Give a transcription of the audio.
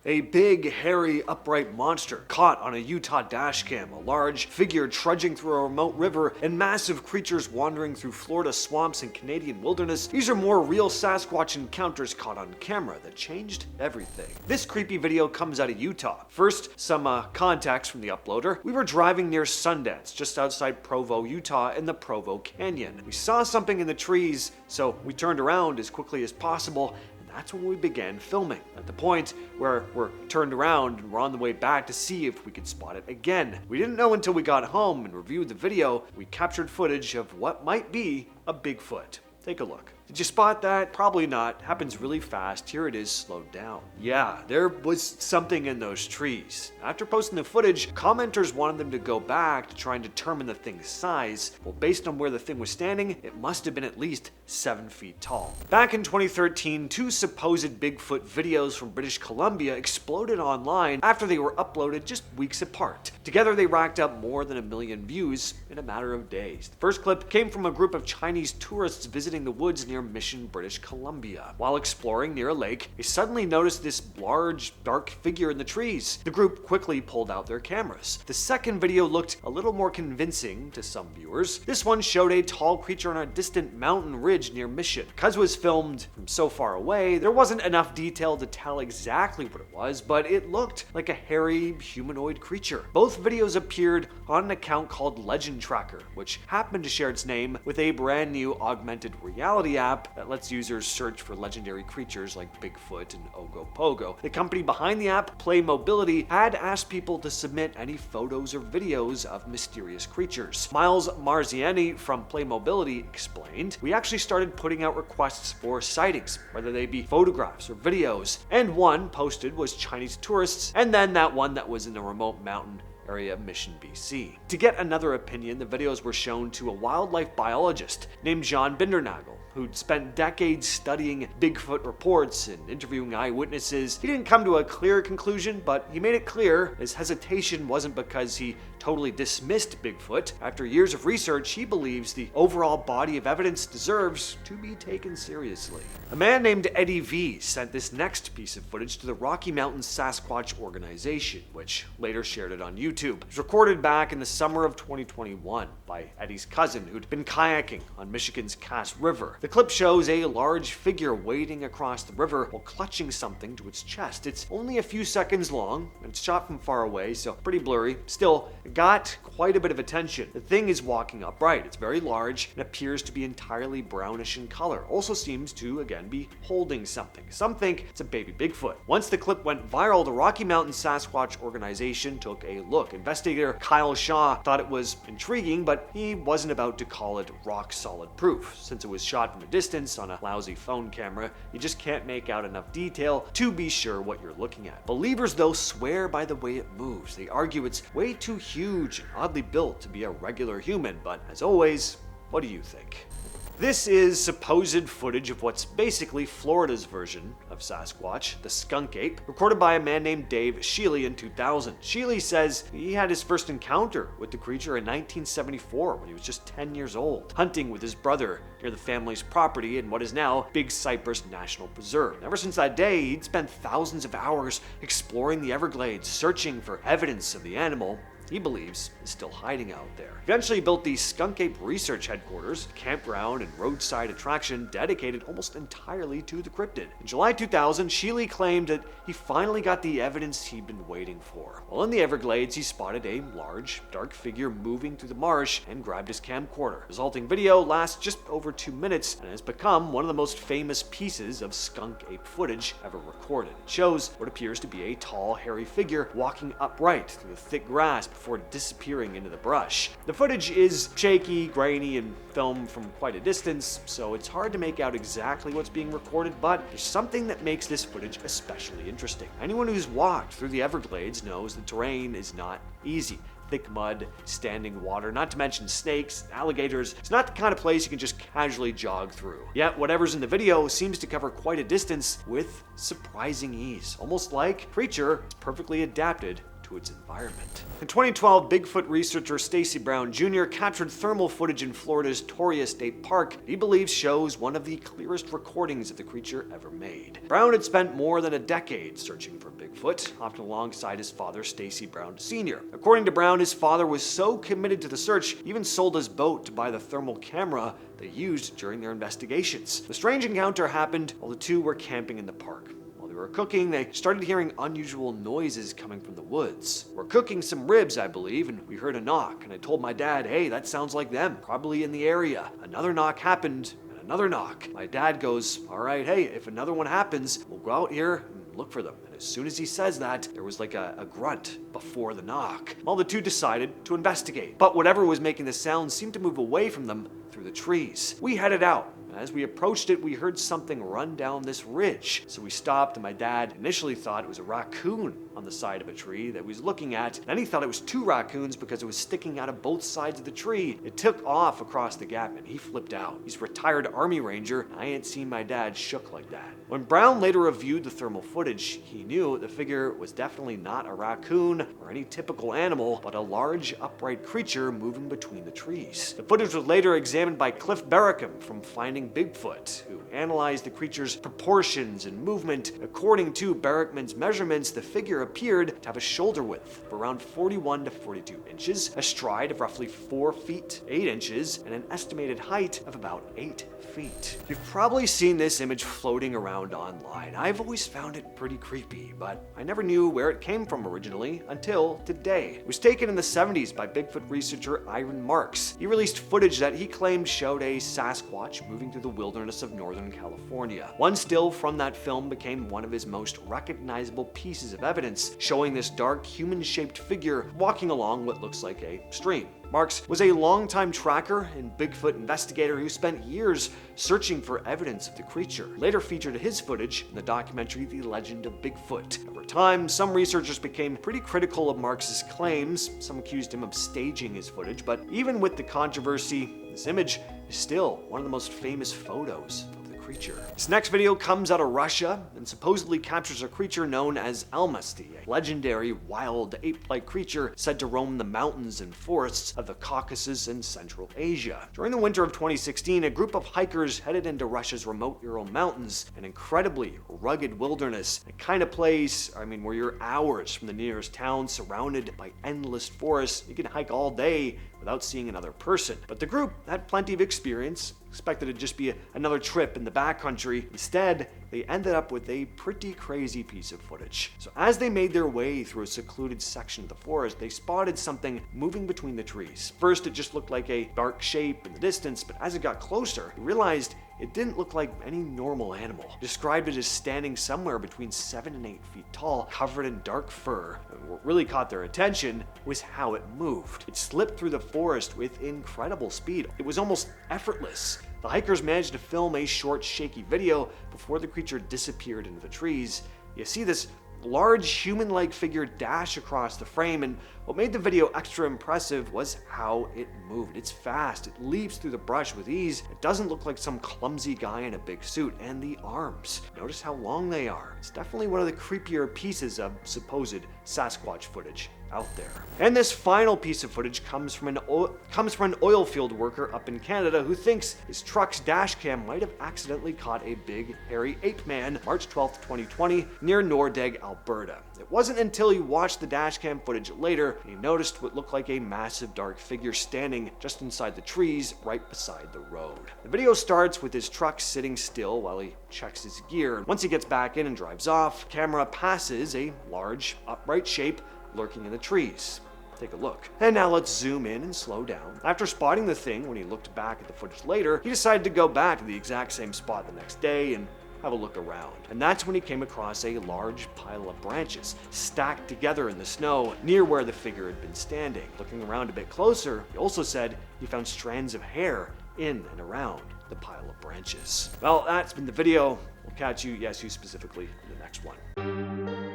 A big, hairy, upright monster caught on a Utah dashcam, a large figure trudging through a remote river, and massive creatures wandering through Florida swamps and Canadian wilderness. These are more real Sasquatch encounters caught on camera that changed everything. This creepy video comes out of Utah. First, some context from the uploader. We were driving near Sundance, just outside Provo, Utah, in the Provo Canyon. We saw something in the trees, so we turned around as quickly as possible. That's when we began filming, at the point where we're turned around and we're on the way back to see if we could spot it again. We didn't know until we got home and reviewed the video. We captured footage of what might be a Bigfoot. Take a look. Did you spot that? Probably not. Happens really fast. Here it is slowed down. Yeah, there was something in those trees. After posting the footage, commenters wanted them to go back to try and determine the thing's size. Well, based on where the thing was standing, it must have been at least 7 feet tall. Back in 2013, 2 supposed Bigfoot videos from British Columbia exploded online after they were uploaded just weeks apart. Together, they racked up more than 1 million views in a matter of days. The first clip came from a group of Chinese tourists visiting the woods near Mission, British Columbia. While exploring near a lake, they suddenly noticed this large, dark figure in the trees. The group quickly pulled out their cameras. The second video looked a little more convincing to some viewers. This one showed a tall creature on a distant mountain ridge near Mission. Because it was filmed from so far away, there wasn't enough detail to tell exactly what it was, but it looked like a hairy, humanoid creature. Both videos appeared on an account called Legend Tracker, which happened to share its name with a brand new augmented reality app that lets users search for legendary creatures like Bigfoot and Ogopogo. The company behind the app, Play Mobility, had asked people to submit any photos or videos of mysterious creatures. Miles Marziani from Play Mobility explained, "We actually started putting out requests for sightings, whether they be photographs or videos, and one posted was Chinese tourists, and then that one that was in a remote mountain area of Mission, BC. To get another opinion, the videos were shown to a wildlife biologist named John Bindernagel, who'd spent decades studying Bigfoot reports and interviewing eyewitnesses. He didn't come to a clear conclusion, but he made it clear his hesitation wasn't because he totally dismissed Bigfoot. After years of research, he believes the overall body of evidence deserves to be taken seriously." A man named Eddie V sent this next piece of footage to the Rocky Mountain Sasquatch organization, which later shared it on YouTube. It was recorded back in the summer of 2021 by Eddie's cousin, who'd been kayaking on Michigan's Cass River. The clip shows a large figure wading across the river while clutching something to its chest. It's only a few seconds long, and it's shot from far away, so pretty blurry. Still, it got quite a bit of attention. The thing is walking upright. It's very large and appears to be entirely brownish in color. Also seems to, again, be holding something. Some think it's a baby Bigfoot. Once the clip went viral, the Rocky Mountain Sasquatch organization took a look. Investigator Kyle Shaw thought it was intriguing, but he wasn't about to call it rock-solid proof. Since it was shot from a distance on a lousy phone camera, you just can't make out enough detail to be sure what you're looking at. Believers, though, swear by the way it moves. They argue it's way too huge and oddly built to be a regular human, but as always, what do you think? This is supposed footage of what's basically Florida's version of Sasquatch, the skunk ape, recorded by a man named Dave Shealy in 2000. Shealy says he had his first encounter with the creature in 1974 when he was just 10 years old, hunting with his brother near the family's property in what is now Big Cypress National Preserve. Ever since that day, he'd spent thousands of hours exploring the Everglades, searching for evidence of the animal he believes is still hiding out there. Eventually built the Skunk Ape Research Headquarters, campground and roadside attraction dedicated almost entirely to the cryptid. In July 2000, Shealy claimed that he finally got the evidence he'd been waiting for. While in the Everglades, he spotted a large, dark figure moving through the marsh and grabbed his camcorder. The resulting video lasts just over 2 minutes and has become one of the most famous pieces of skunk ape footage ever recorded. It shows what appears to be a tall, hairy figure walking upright through the thick grass before disappearing into the brush. The footage is shaky, grainy, and filmed from quite a distance, so it's hard to make out exactly what's being recorded, but there's something that makes this footage especially interesting. Anyone who's walked through the Everglades knows the terrain is not easy. Thick mud, standing water, not to mention snakes, alligators. It's not the kind of place you can just casually jog through. Yet whatever's in the video seems to cover quite a distance with surprising ease, almost like the creature is perfectly adapted to its environment. In 2012, Bigfoot researcher Stacy Brown Jr. captured thermal footage in Florida's Torreya State Park that he believes shows one of the clearest recordings of the creature ever made. Brown had spent more than a decade searching for Bigfoot, often alongside his father Stacy Brown Sr. According to Brown, his father was so committed to the search, he even sold his boat to buy the thermal camera they used during their investigations. The strange encounter happened while the two were camping in the park. While they were cooking, they started hearing unusual noises coming from the woods. "We're cooking some ribs, I believe, and we heard a knock, and I told my dad, hey, that sounds like them, probably in the area." Another knock happened, and another knock. My dad goes, "All right, hey, if another one happens, we'll go out here and look for them." And as soon as he says that, there was like a grunt before the knock. Well, the two decided to investigate, but whatever was making the sound seemed to move away from them through the trees. We headed out. As we approached it, we heard something run down this ridge. So we stopped, and my dad initially thought it was a raccoon on the side of a tree that he was looking at. Then he thought it was two raccoons because it was sticking out of both sides of the tree. It took off across the gap, and he flipped out. He's a retired Army Ranger, and I ain't seen my dad shook like that. When Brown later reviewed the thermal footage, he knew the figure was definitely not a raccoon or any typical animal, but a large, upright creature moving between the trees. The footage was later examined by Cliff Barrackham from Finding Bigfoot, who analyzed the creature's proportions and movement. According to Barrackman's measurements, the figure appeared to have a shoulder width of around 41 to 42 inches, a stride of roughly 4 feet 8 inches, and an estimated height of about 8 feet. You've probably seen this image floating around online. I've always found it pretty creepy, but I never knew where it came from originally until today. It was taken in the 70s by Bigfoot researcher Iron Marks. He released footage that he claimed showed a Sasquatch moving through the wilderness of Northern California. One still from that film became one of his most recognizable pieces of evidence, showing this dark human-shaped figure walking along what looks like a stream. Marks was a longtime tracker and Bigfoot investigator who spent years searching for evidence of the creature. Later featured his footage in the documentary The Legend of Bigfoot. Over time, some researchers became pretty critical of Marks's claims. Some accused him of staging his footage, but even with the controversy, this image is still one of the most famous photos of the creature. This next video comes out of Russia and supposedly captures a creature known as Almasty, a legendary wild ape-like creature said to roam the mountains and forests of the Caucasus and Central Asia. During the winter of 2016, a group of hikers headed into Russia's remote Ural Mountains, an incredibly rugged wilderness, a kind of place, where you're hours from the nearest town surrounded by endless forests. You can hike all day without seeing another person. But the group had plenty of experience, expected it to just be another trip in the backcountry. Instead, they ended up with a pretty crazy piece of footage. So as they made their way through a secluded section of the forest, they spotted something moving between the trees. First, it just looked like a dark shape in the distance, but as it got closer, they realized it didn't look like any normal animal. Described it as standing somewhere between 7 and 8 feet tall, covered in dark fur. And what really caught their attention was how it moved. It slipped through the forest with incredible speed. It was almost effortless. The hikers managed to film a short, shaky video before the creature disappeared into the trees. You see this large human-like figure dash across the frame, and what made the video extra impressive was how it moved. It's fast, it leaps through the brush with ease. It doesn't look like some clumsy guy in a big suit, and the arms. Notice how long they are. It's definitely one of the creepier pieces of supposed Sasquatch footage out there. And this final piece of footage comes from an oil field worker up in Canada who thinks his truck's dash cam might have accidentally caught a big hairy ape man March 12th, 2020 near Nordegg, Alberta. It wasn't until he watched the dash cam footage later and he noticed what looked like a massive dark figure standing just inside the trees right beside the road. The video starts with his truck sitting still while he checks his gear. Once he gets back in and drives off, camera passes a large upright shape lurking in the trees. Take a look. And now let's zoom in and slow down. After spotting the thing, when he looked back at the footage later, he decided to go back to the exact same spot the next day and have a look around. And that's when he came across a large pile of branches stacked together in the snow near where the figure had been standing. Looking around a bit closer, he also said he found strands of hair in and around the pile of branches. Well, that's been the video. We'll catch you, yes, you specifically, in the next one.